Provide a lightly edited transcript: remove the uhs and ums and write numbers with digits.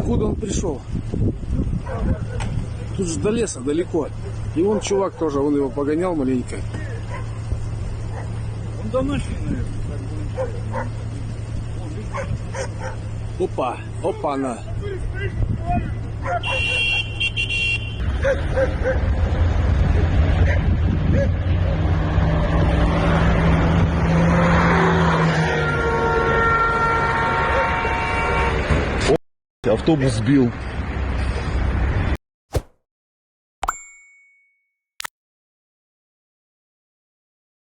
Откуда он пришел? Тут же до леса далеко. И вон чувак тоже, он его погонял маленько. Он давно шли, наверное. Опа, опа-на. Автобус сбил.